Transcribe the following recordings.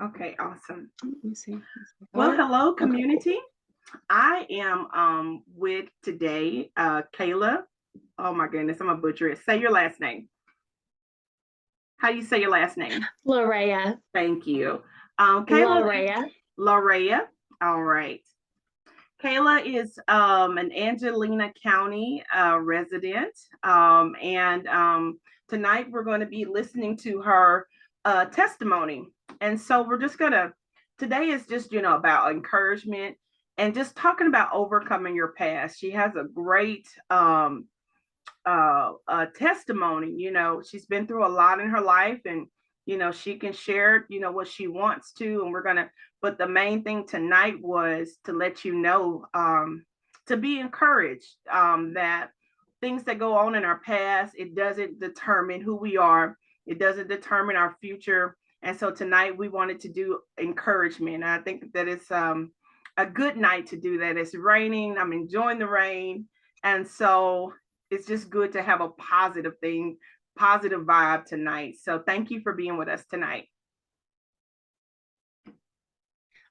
Okay, awesome. Let me see. Well, Daughter? hello, Okay, cool. community. I am with today Kayla. Oh my goodness, I'm gonna butcher it. Say your last name. How do you say your last name? Larrea. Thank you. Kayla Larrea. Larrea. All right. Kayla is an Angelina County resident, and tonight we're going to be listening to her testimony. And so we're just gonna. Today is just about encouragement and just talking about overcoming your past. She has a great testimony. She's been through a lot in her life, and she can share what she wants to, and we're gonna. But the main thing tonight was to let you know, to be encouraged, that things that go on in our past, it doesn't determine who we are. It doesn't determine our future. And so tonight we wanted to do encouragement. And I think that it's a good night to do that. It's raining. I'm enjoying the rain. And so it's just good to have a positive thing, positive vibe tonight. So thank you for being with us tonight.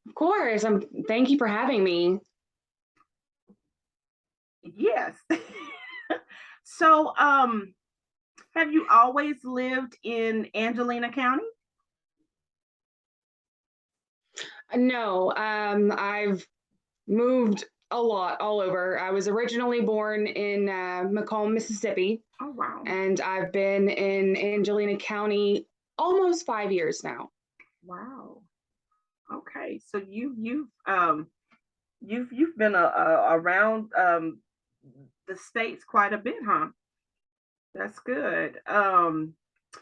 Of course. Thank you for having me. Yes. So have you always lived in Angelina County? No, I've moved a lot all over. I was originally born in Macomb, Mississippi, Oh wow. and I've been in Angelina County almost 5 years now. Wow. Okay. So you've been around the states quite a bit, huh? That's good.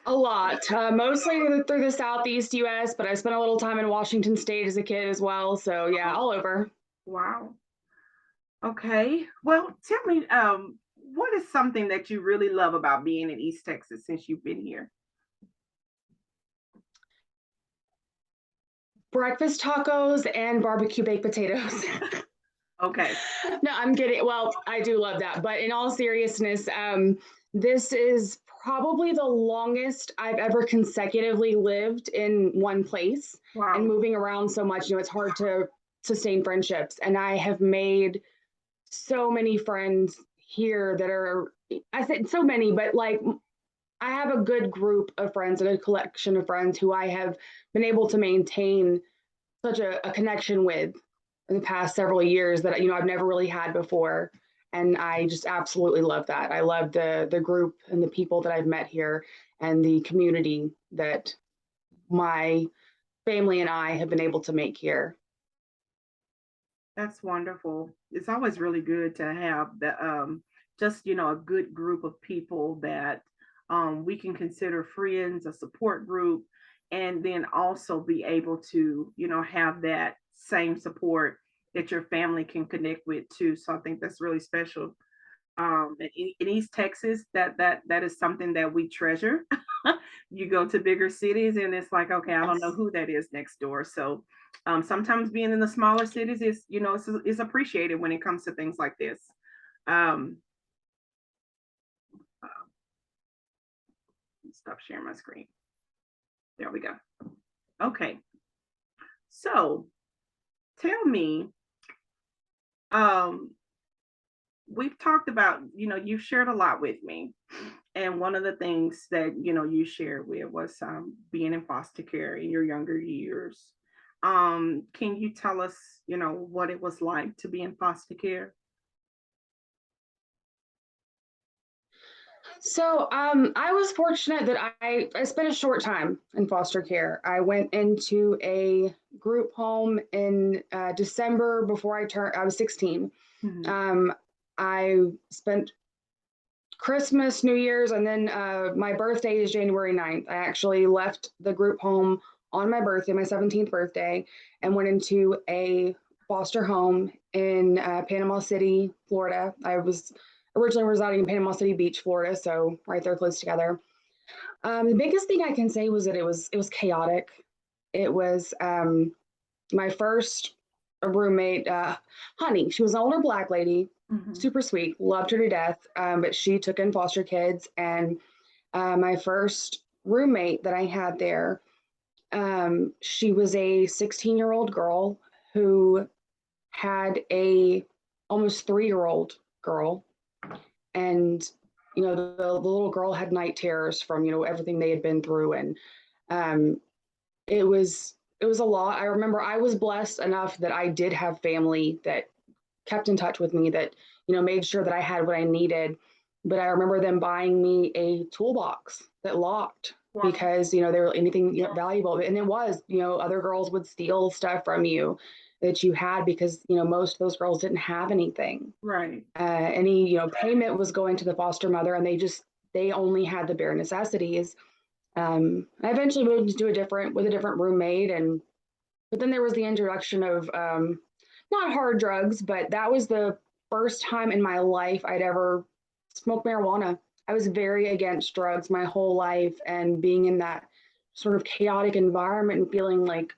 A lot, mostly through the Southeast US, but I spent a little time in Washington State as a kid as well. So yeah, all over. Wow. Okay. Well, tell me, what is something that you really love about being in East Texas since you've been here? Breakfast tacos and barbecue baked potatoes. Okay. No, I'm kidding. Well, I do love that, but in all seriousness, this is probably the longest I've ever consecutively lived in one place and Wow. moving around so much. It's hard to sustain friendships, and I have made so many friends here that are. I said so many, but like I have a good group of friends and a collection of friends who I have been able to maintain such a connection with in the past several years that I've never really had before, and I just absolutely love that. I love the group and the people that I've met here and the community that my family and I have been able to make here. That's wonderful. It's always really good to have the just a good group of people that we can consider friends, a support group, and then also be able to have that same support that your family can connect with too. So I think that's really special. In East Texas, that is something that we treasure. You go to bigger cities, and it's like, okay, I don't know Yes. who that is next door. So sometimes being in the smaller cities is, is appreciated when it comes to things like this. Um, uh, Stop sharing my screen. There we go. Okay, so tell me, um, we've talked about, you've shared a lot with me. And one of the things that, you shared with was being in foster care in your younger years. Can you tell us, what it was like to be in foster care? So I was fortunate that I spent a short time in foster care. I went into a group home in December before I was 16. Mhm. Um, I spent Christmas, New Year's, and then my birthday is January 9th. I actually left the group home on my birthday, my 17th birthday, and went into a foster home in Panama City, Florida. I was originally residing in Panama City Beach, Florida, so right there close together. The biggest thing I can say was that it was chaotic. It was my first roommate, Honey. She was an older black lady, Mhm. super sweet, loved her to death, but she took in foster kids. And my first roommate that I had there, She was a 16-year-old girl who had a almost 3-year-old girl, and the little girl had night terrors from everything they had been through, and um, it was a lot. I remember I was blessed enough that I did have family that kept in touch with me, that made sure that I had what I needed. But I remember them buying me a toolbox that locked, Wow. because they were anything valuable, and it was other girls would steal stuff from you that you had, because most of those girls didn't have anything. Right. Any payment was going to the foster mother, and they only had the bare necessities. I eventually moved to a different roommate, and but then there was the introduction of not hard drugs, but that was the first time in my life I'd ever smoked marijuana. I was very against drugs my whole life, and being in that sort of chaotic environment and feeling like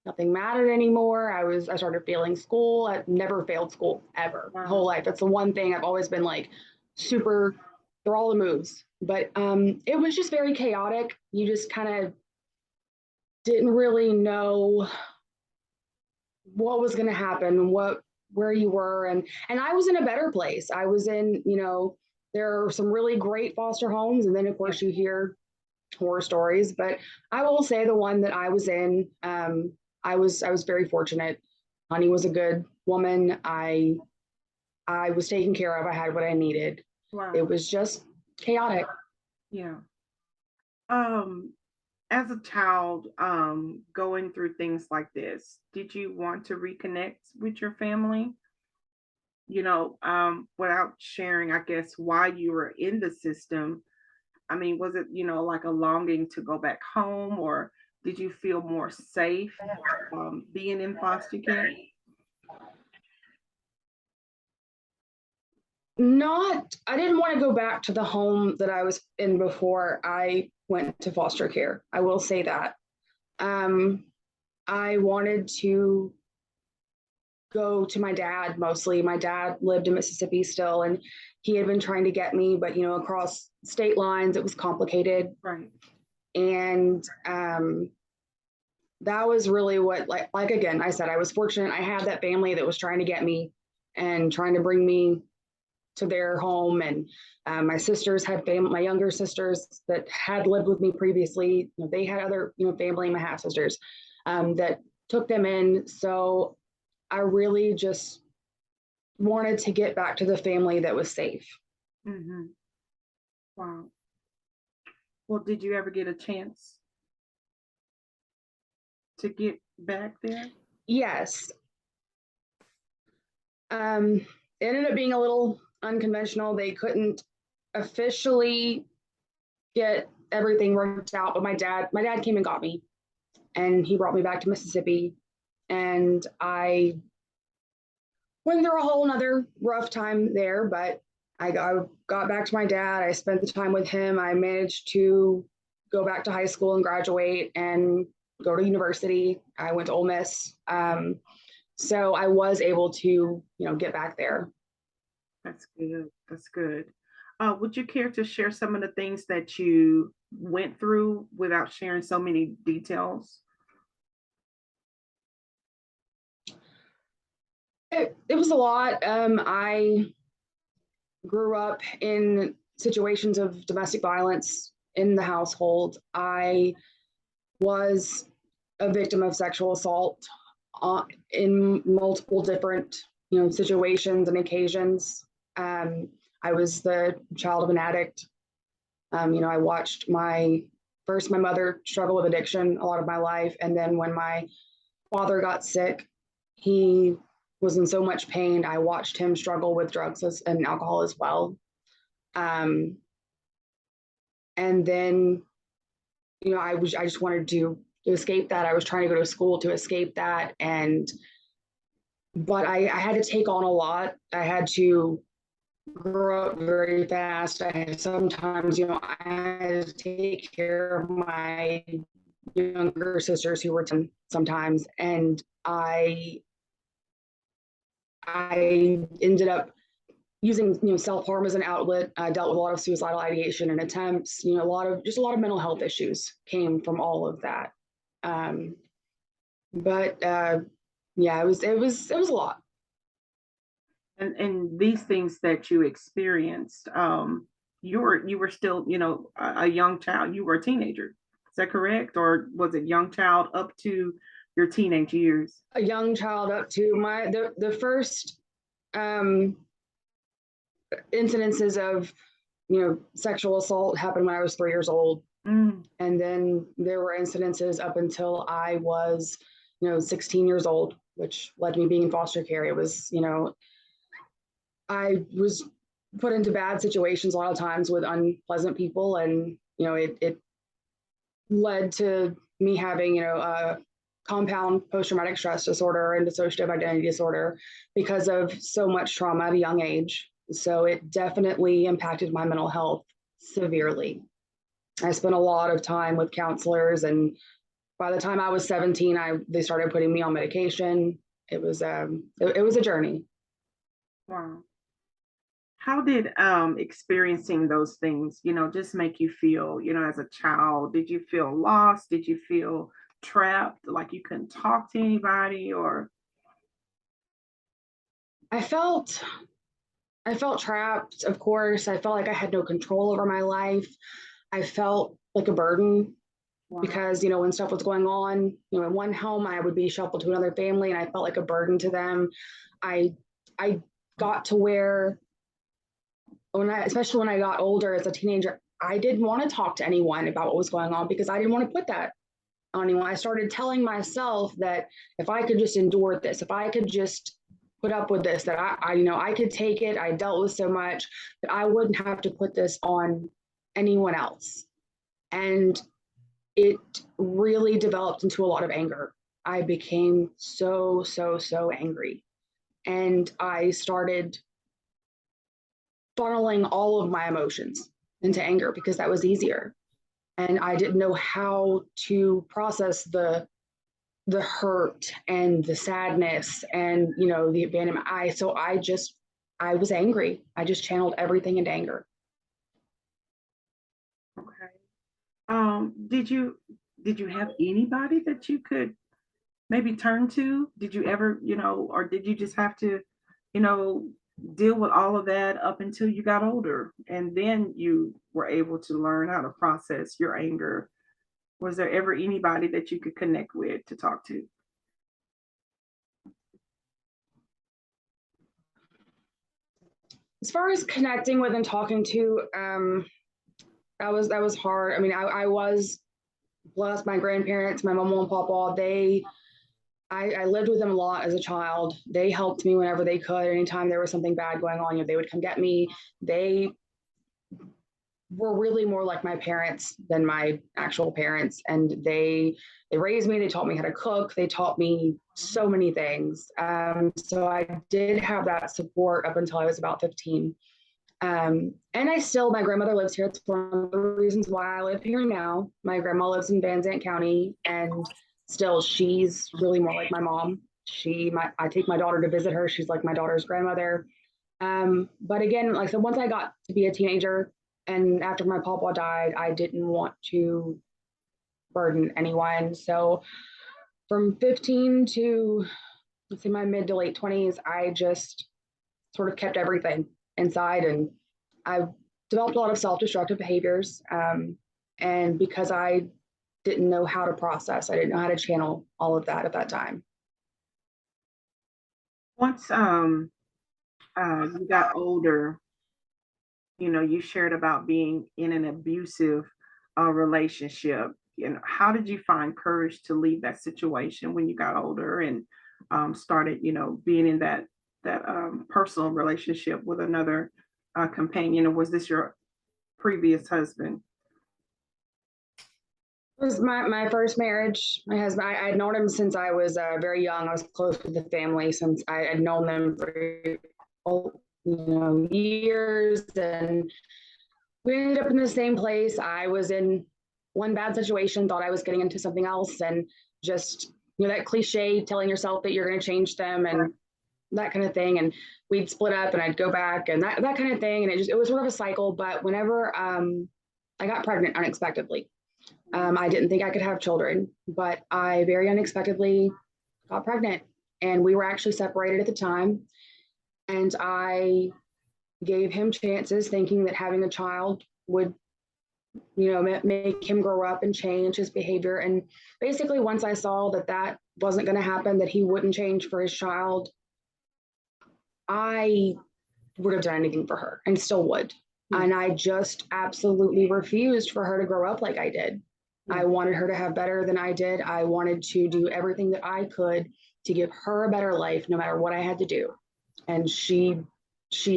nothing mattered anymore. I started failing school. I've never failed school ever my whole Wow. life. That's the one thing I've always been like super through all the moves. But it was just very chaotic. You just kind of didn't really know what was going to happen, where you were, and I was in a better place. I was in, there are some really great foster homes, and then of Yeah. course you hear horror stories. But I will say the one that I was in, I was very fortunate. Honey was a good woman. I was taken care of. I had what I needed. It Wow. was just chaotic. Yeah. Um, as a child, going through things like this, did you want to reconnect with your family? Without sharing, I guess, why you were in the system. I mean, was it, like a longing to go back home, or did you feel more safe being in foster care? Not, I didn't want to go back to the home that I was in before I went to foster care. I will say that. Um, I wanted to go to my dad mostly. My dad lived in Mississippi still, and he had been trying to get me, but across state lines, it was complicated. Right. And that was really what, like again, I said I was fortunate. I had that family that was trying to get me and trying to bring me to their home. And my sisters had family, my younger sisters that had lived with me previously. They had other family, my half sisters that took them in. So I really just wanted to get back to the family that was safe. Hmm. Wow. Well, did you ever get a chance to get back there? Yes. It ended up being a little unconventional. They couldn't officially get everything worked out, but my dad came and got me, and he brought me back to Mississippi, and I went through a whole nother rough time there. But I got back to my dad. I spent the time with him. I managed to go back to high school and graduate and go to university. I went to Ole Miss. So I was able to, get back there. That's good. That's good. Would you care to share some of the things that you went through without sharing so many details? It was a lot. I grew up in situations of domestic violence in the household. I was a victim of sexual assault in multiple different, situations and occasions. Um, I was the child of an addict. I watched my mother struggle with addiction a lot of my life, and then when my father got sick, he was in so much pain. I watched him struggle with drugs and alcohol as well. Um, and then, I just wanted to escape that. I was trying to go to school to escape that, but I had to take on a lot. I had to grow up very fast. I had sometimes, I had to take care of my younger sisters who were 10 sometimes, and I ended up using self harm as an outlet. I dealt with a lot of suicidal ideation and attempts. A lot of mental health issues came from all of that. Um, but yeah, it was a lot. And these things that you experienced, you were still, a young child. You were a teenager. Is that correct? Or was it young child up to your teenage years? A young child up to the first um, incidences of sexual assault happened when I was 3 years old, Mm, and then there were incidences up until I was 16 years old, which led to me being in foster care. It was I was put into bad situations a lot of times with unpleasant people, and it led to me having a compound post-traumatic stress disorder and dissociative identity disorder because of so much trauma at a young age. So it definitely impacted my mental health severely. I spent a lot of time with counselors, and by the time I was 17, they started putting me on medication. It was a journey. wow. How did experiencing those things, just make you feel, as a child? Did you feel lost? Did you feel trapped, like you couldn't talk to anybody? Or I felt I felt trapped, of course. I felt like I had no control over my life. I felt like a burden wow. because, when stuff was going on, in one home, I would be shuffled to another family and I felt like a burden to them. I I got to where especially when I got older as a teenager, I didn't want to talk to anyone about what was going on because I didn't want to put that on anyone. I started telling myself that if I could just endure this, if I could just put up with this, that I could take it. I dealt with so much that I wouldn't have to put this on anyone else. And it really developed into a lot of anger. I became so, so, so angry. And I started funneling all of my emotions into anger because that was easier. And I didn't know how to process the hurt and the sadness and the abandonment. I was angry. I just channeled everything into anger. Okay. Did you have anybody that you could maybe turn to? Did you ever, or did you just have to, you know, deal with all of that up until you got older and then you were able to learn how to process your anger? Was there ever anybody that you could connect with to talk to? As far as connecting with and talking to, that was hard. I mean, I was blessed. My grandparents, my mama and papa, I lived with them a lot as a child. They helped me whenever they could. Anytime there was something bad going on, they would come get me. They were really more like my parents than my actual parents, and they raised me. They taught me how to cook. They taught me so many things. So I did have that support up until I was about 15. And my grandmother lives here. It's one of the reasons why I live here now. My grandma lives in Van Zandt County, and still, she's really more like my mom. I take my daughter to visit her. She's like my daughter's grandmother. But again, like so, once I got to be a teenager, and after my papa died, I didn't want to burden anyone. So from 15 to let's say my mid to late 20s, I just sort of kept everything inside, and I developed a lot of self-destructive behaviors. And because I didn't know how to process, I didn't know how to channel all of that at that time. Once you got older, you shared about being in an abusive relationship. How did you find courage to leave that situation when you got older and started, being in that personal relationship with another companion? Or was this your previous husband? It was my first marriage. My husband, I had known him since I was very young. I was close with the family since I had known them for years, and we ended up in the same place. I was in one bad situation, thought I was getting into something else, and just that cliche telling yourself that you're going to change them Right. and that kind of thing. And we'd split up, and I'd go back, and that kind of thing. And it was sort of a cycle. But whenever I got pregnant unexpectedly, I didn't think I could have children, but I very unexpectedly got pregnant, and we were actually separated at the time. And I gave him chances, thinking that having a child would, make him grow up and change his behavior. And basically, once I saw that that wasn't going to happen, that he wouldn't change for his child, I would have done anything for her and still would. Hmm. And I just absolutely refused for her to grow up like I did. I Hmm. wanted her to have better than I did. I wanted to do everything that I could to give her a better life, no matter what I had to do. And she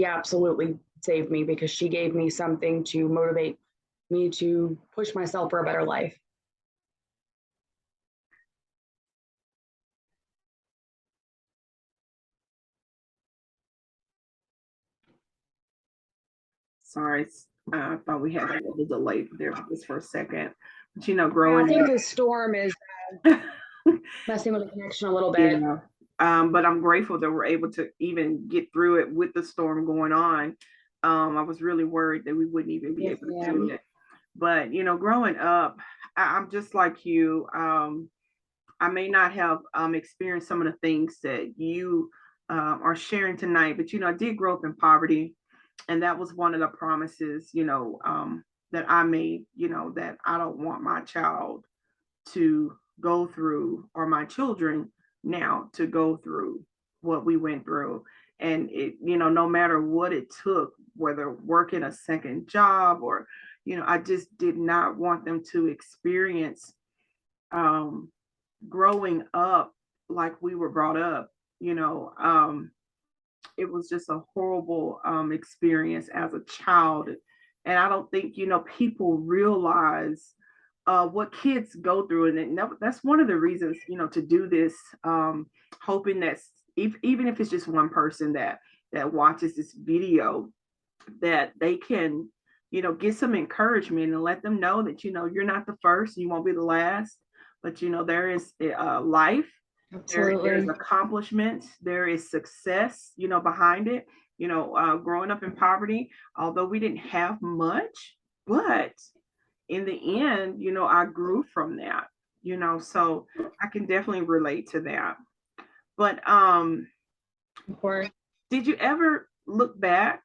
absolutely saved me, because she gave me something to motivate me to push myself for a better life. Sorry, I thought we had a little delay there just for a second. But Yeah, I growing think the storm is up, messing with the connection a little bit. yeah. But I'm grateful that we're able to even get through it with the storm going on. I was really worried that we wouldn't even be Yes, able to do ma'am. it. But growing up, I'm just like you. I may not have experienced some of the things that you are sharing tonight, but I did grow up in poverty, and that was one of the promises, that I made. That I don't want my child to go through, or my children now to go through what we went through. And it, no matter what it took, whether working a second job or, I just did not want them to experience um, growing up like we were brought up. You know, it was just a horrible experience as a child. And I don't think, people realize what kids go through. And that's one of the reasons, to do this, hoping that even if it's just one person that watches this video, that they can, get some encouragement and let them know that, you're not the first, you won't be the last, but, there is life, there's Absolutely. accomplishments, there is success, behind it. Growing up in poverty, although we didn't have much, but in the end, I grew from that, so I can definitely relate to that. But Of course. did you ever look back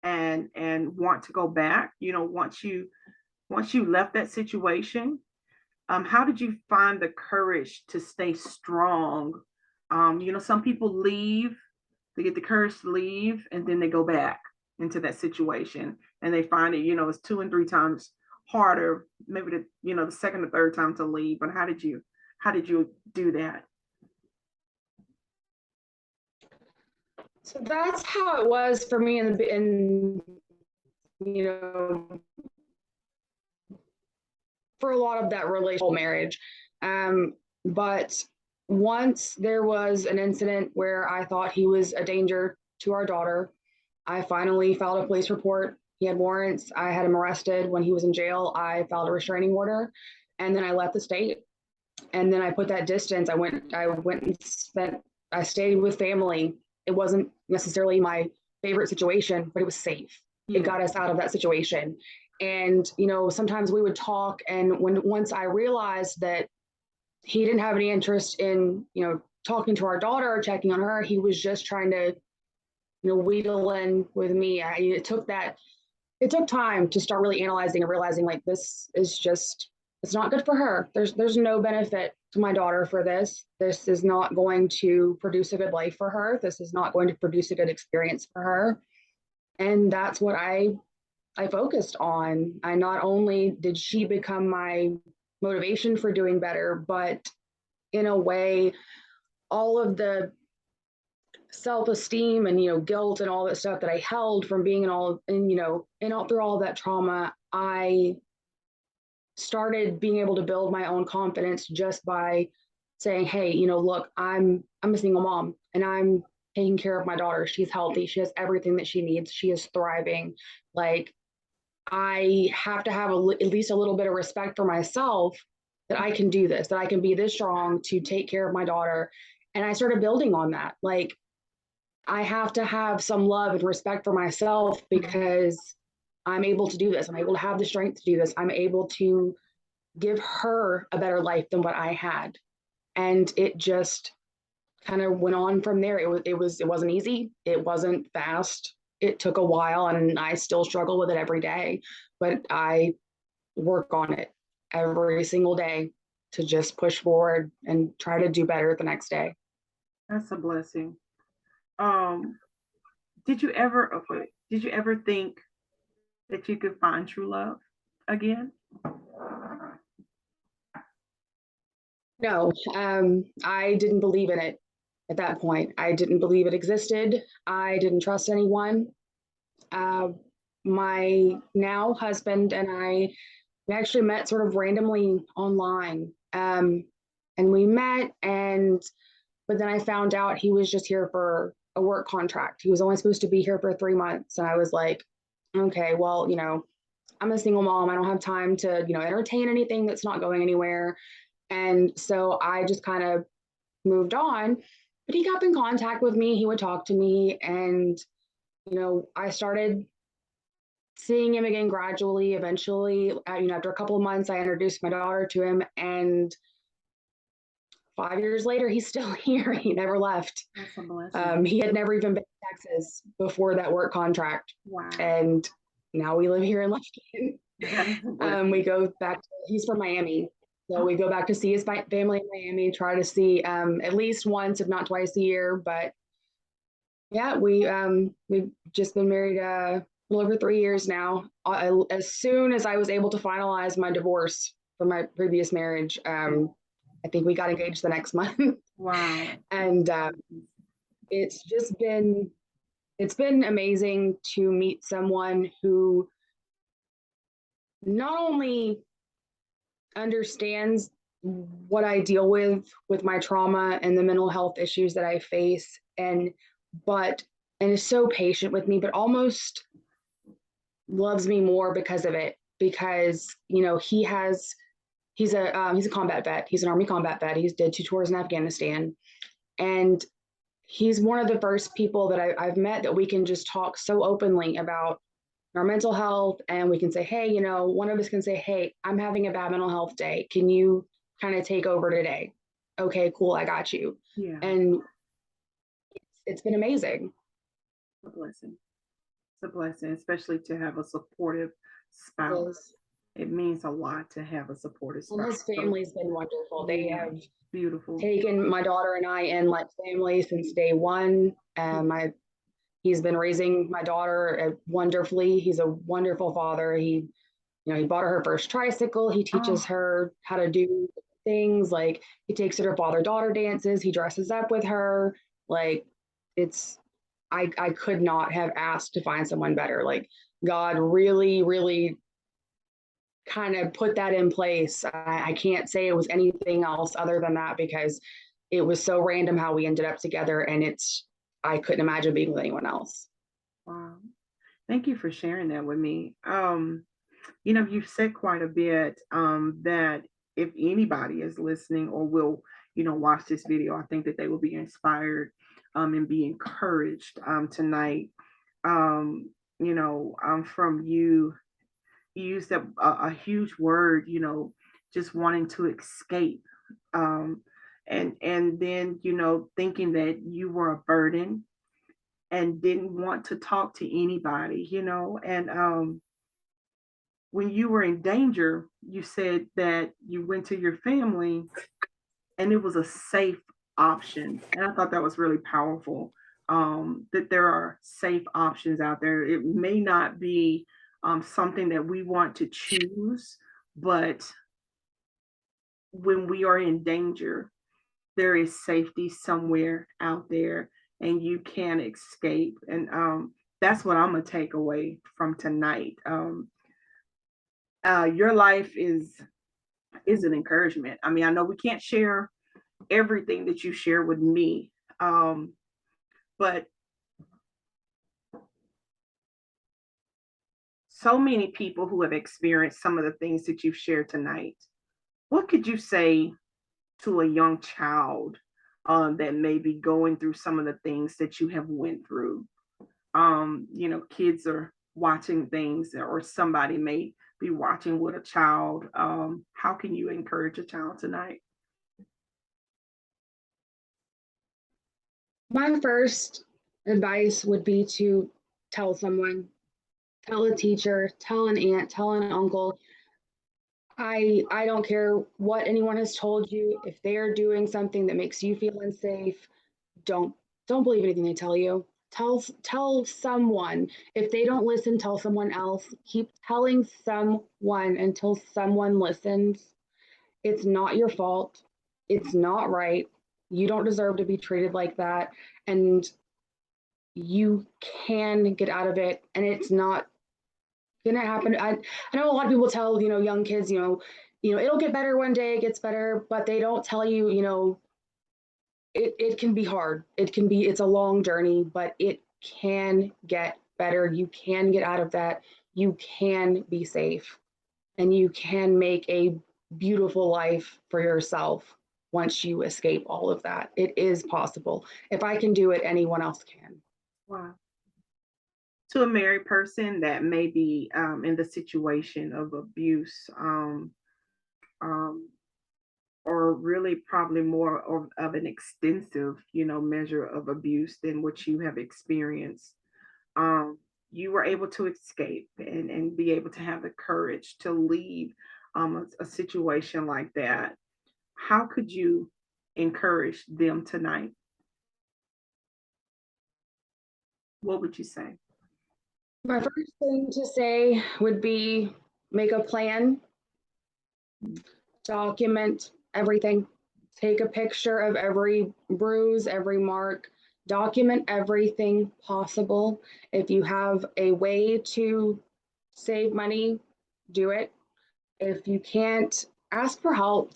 and want to go back, once you left that situation? How did you find the courage to stay strong? Some people leave, they get the courage to leave, and then they go back into that situation, and they find it, it's two and three times harder, maybe the second or third time to leave. But how did you do that? So that's how it was for me you know, for a lot of that relational marriage. But once there was an incident where I thought he was a danger to our daughter, I finally filed a police report. He had warrants. I had him arrested when he was in jail. I filed a restraining order, and then I left the state. And then I put that distance. I went and spent. I stayed with family. It wasn't necessarily my favorite situation, but it was safe. It Yeah. got us out of that situation. And sometimes we would talk, and once I realized that he didn't have any interest in talking to our daughter or checking on her, he was just trying to wheedle in with me. It took time to start really analyzing and realizing, like, this is just, it's not good for her. There's no benefit to my daughter for this. This is not going to produce a good life for her. This is not going to produce a good experience for her. And that's what I focused on. I not only did she become my motivation for doing better, but in a way, all of the self-esteem and guilt and all that stuff that I held from being in all through all that trauma, I started being able to build my own confidence just by saying, hey, look, I'm a single mom, and I'm taking care of my daughter. She's healthy, she has everything that she needs, she is thriving. Like, I have to have at least a little bit of respect for myself, that I can do this, that I can be this strong to take care of my daughter. And I started building on that. Like, I have to have some love and respect for myself, because I'm able to do this. I'm able to have the strength to do this. I'm able to give her a better life than what I had. And it just kind of went on from there. It wasn't easy. It wasn't fast. It took a while, and I still struggle with it every day. But I work on it every single day to just push forward and try to do better the next day. That's a blessing. Um, did you ever think that you could find true love again? No, I didn't believe in it at that point. I didn't believe it existed. I didn't trust anyone. Uh, my now husband and I, we actually met sort of randomly online. And we met, and but then I found out he was just here for a work contract. He was only supposed to be here for 3 months. And I was like, okay, well, I'm a single mom. I don't have time to, entertain anything that's not going anywhere. And so I just kind of moved on. But he kept in contact with me. He would talk to me. And, I started seeing him again gradually. Eventually, after a couple of months, I introduced my daughter to him. And 5 years later, he's still here. He never left. That's a blessing. He had never even been to Texas before that work contract. Wow. And now we live here in Lufkin. That's a blessing. We go back, he's from Miami. So we go back to see his family in Miami, try to see at least once, if not twice a year. But yeah, we've just been married a little over 3 years now. As soon as I was able to finalize my divorce from my previous marriage, I think we got engaged the next month. Wow. And it's just it's been amazing to meet someone who not only understands what I deal with my trauma and the mental health issues that I face, but and is so patient with me, but almost loves me more because of it. Because he's a combat vet. He's an Army combat vet. He's did 2 tours in Afghanistan, and he's one of the first people that I've met that we can just talk so openly about our mental health. And we can say, hey, one of us can say, hey, I'm having a bad mental health day. Can you kind of take over today? Okay, cool. I got you. Yeah. And it's been amazing. It's a blessing. It's a blessing, especially to have a supportive spouse. It means a lot to have a supportive And spouse. his family's been wonderful. They have beautiful. taken my daughter and I in like family since day one. He's been raising my daughter wonderfully. He's a wonderful father. He bought her first tricycle. He teaches her how to do things, like he takes her to father-daughter dances. He dresses up with her. Like I could not have asked to find someone better. Like God really, really kind of put that in place. I can't say it was anything else other than that, because it was so random how we ended up together, and I couldn't imagine being with anyone else. Wow. Thank you for sharing that with me. You've said quite a bit that if anybody is listening or will, watch this video, I think that they will be inspired and be encouraged tonight. From you used a huge word, just wanting to escape. Um, and then, thinking that you were a burden and didn't want to talk to anybody, and when you were in danger, you said that you went to your family and it was a safe option. And I thought that was really powerful, that there are safe options out there. It may not be something that we want to choose, but when we are in danger, there is safety somewhere out there and you can escape. And that's what I'm going to take away from tonight. Your life is an encouragement. I mean, I know we can't share everything that you share with me, but so many people who have experienced some of the things that you've shared tonight. What could you say to a young child that may be going through some of the things that you have went through? Kids are watching things, or somebody may be watching with a child, how can you encourage a child tonight? My first advice would be to tell someone, tell a teacher, tell an aunt, tell an uncle. I don't care what anyone has told you. If they are doing something that makes you feel unsafe, don't don't believe anything they tell you. Tell someone. If they don't listen, tell someone else. Keep telling someone until someone listens. It's not your fault. It's not right. You don't deserve to be treated like that. And you can get out of it. And it's not gonna happen. I know a lot of people tell, young kids, it'll get better one day, it gets better, but they don't tell you, it can be hard. It's a long journey, but it can get better. You can get out of that. You can be safe and you can make a beautiful life for yourself once you escape all of that. It is possible. If I can do it, anyone else can. Wow. To a married person that may be in the situation of abuse, um, or really probably more of an extensive, measure of abuse than what you have experienced. Um, you were able to escape and be able to have the courage to leave a situation like that. How could you encourage them tonight? What would you say? My first thing to say would be make a plan, document everything. Take a picture of every bruise, every mark, document everything possible. If you have a way to save money, do it. If you can't, ask for help.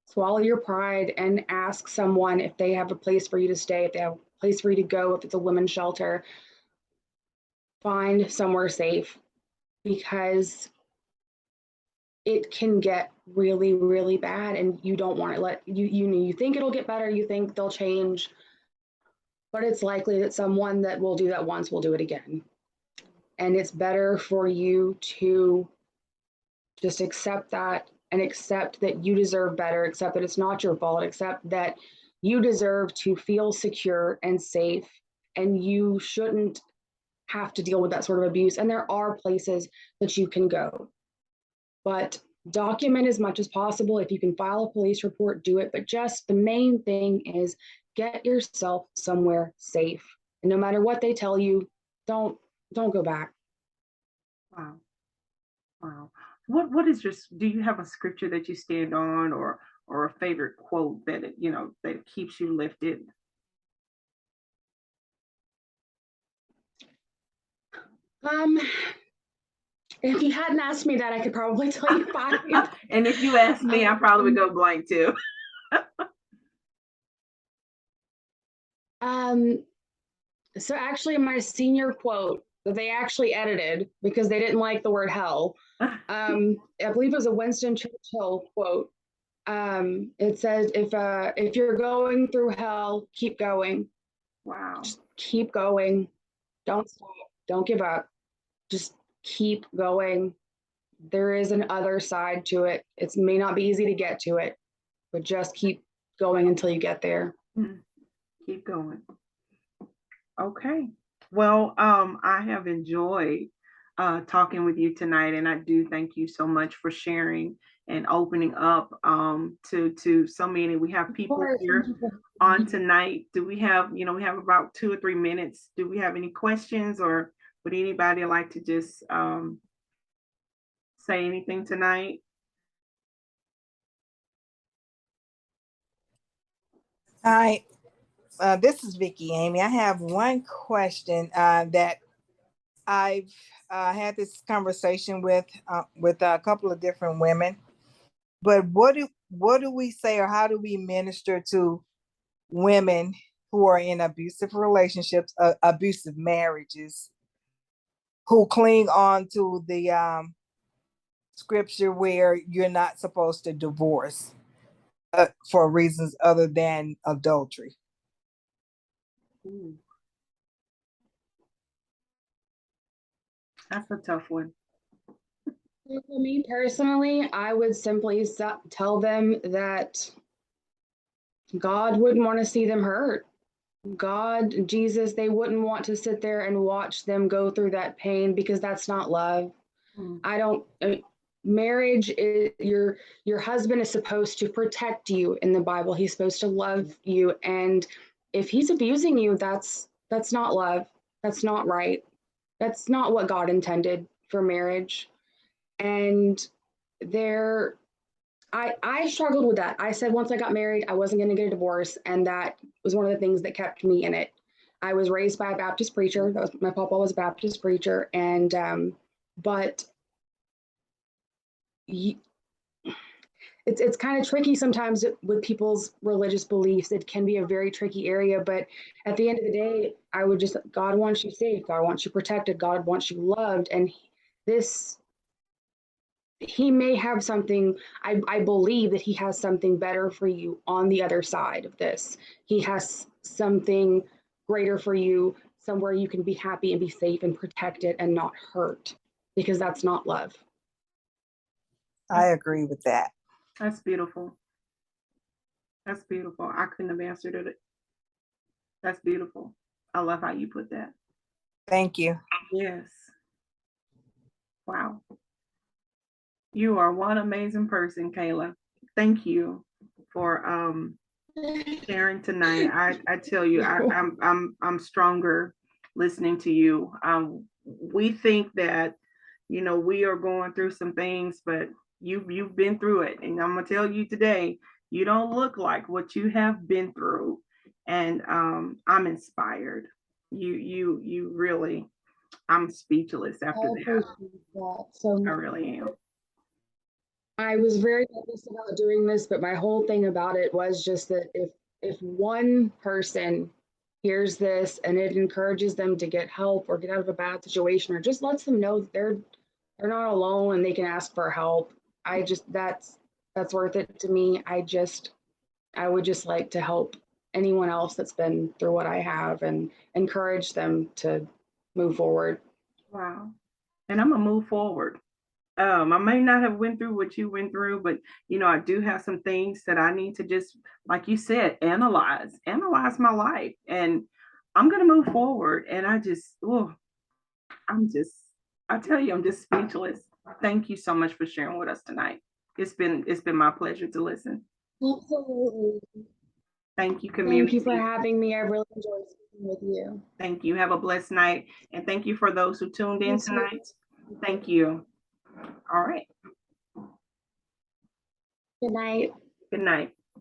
Swallow your pride and ask someone if they have a place for you to stay, if they have a place for you to go, if it's a women's shelter. Find somewhere safe because it can get really, really bad and you don't want to let you think it'll get better, you think they'll change, but it's likely that someone that will do that once will do it again. And it's better for you to just accept that and accept that you deserve better, accept that it's not your fault, accept that you deserve to feel secure and safe and you shouldn't have to deal with that sort of abuse. And there are places that you can go, but document as much as possible. If you can file a police report, do it. But just the main thing is get yourself somewhere safe. And no matter what they tell you, don't don't go back. Wow. Wow. What is just do you have a scripture that you stand on or a favorite quote that that keeps you lifted? Um, if you hadn't asked me that, I could probably tell you five. And if you ask me, I probably would Um, go blank too. um, so actually, my senior quote that they actually edited because they didn't like the word hell. I believe it was a Winston Churchill quote. It says, if you're going through hell, keep going. Wow. Just keep going. Don't stop. Don't give up. Just keep going. There is an other side to it. It may not be easy to get to it, but just keep going until you get there. Mm, keep going. Okay. Well, I have enjoyed talking with you tonight, and I do thank you so much for sharing and opening up to so many. We have Of people course. Thank here you for on tonight. Do we have, we have about 2 or 3 minutes. Do we have any questions, or would anybody like to just say anything tonight? Hi, this is Vicky Amy. I have one question that I've had this conversation with a couple of different women. But what do we say, or how do we minister to women who are in abusive relationships, abusive marriages, who cling on to the scripture where you're not supposed to divorce for reasons other than adultery? Ooh, that's a tough one. For me personally, I would simply tell them that God wouldn't want to see them hurt. God, Jesus, they wouldn't want to sit there and watch them go through that pain because that's not love. Mm. I don't. Marriage is your husband is supposed to protect you in the Bible. He's supposed to love you, and if he's abusing you, that's not love. That's not right. That's not what God intended for marriage. And there I struggled with that. I said once I got married, I wasn't going to get a divorce, and that was one of the things that kept me in it. I was raised by a Baptist preacher. That was my papa was a Baptist preacher, and but it's kind of tricky sometimes with people's religious beliefs. It can be a very tricky area, but at the end of the day, I would just God wants you safe, God wants you protected, God wants you loved, and this he may have something. I believe that he has something better for you on the other side of this. He has something greater for you, somewhere you can be happy and be safe and protected and not hurt, because that's not love. I agree with that. That's beautiful. That's beautiful. I couldn't have answered it. That's beautiful. I love how you put that. Thank you. Yes. Wow. You are one amazing person, Kayla. Thank you for sharing tonight. I tell you, I'm stronger listening to you. We think that, you know, we are going through some things, but you've been through it, and I'm gonna tell you today, you don't look like what you have been through, and I'm inspired. You really, I'm speechless I after that. appreciate that so I much. really am. I was very nervous about doing this, but my whole thing about it was just that if one person hears this and it encourages them to get help or get out of a bad situation or just lets them know that they're not alone and they can ask for help, I just that's worth it to me. I would just like to help anyone else that's been through what I have and encourage them to move forward. Wow. And I'm gonna move forward. I may not have went through what you went through, but you know, I do have some things that I need to just, like you said, analyze my life, and I'm gonna move forward. And I just, oh, I'm just, I tell you, I'm just speechless. Thank you so much for sharing with us tonight. It's been my pleasure to listen. Absolutely. Thank you, Thank you for community. having me. I really enjoyed speaking with you. Thank you. Have a blessed night, and thank you for those who tuned in You too. tonight. Thank you. All right. Good night. Good night.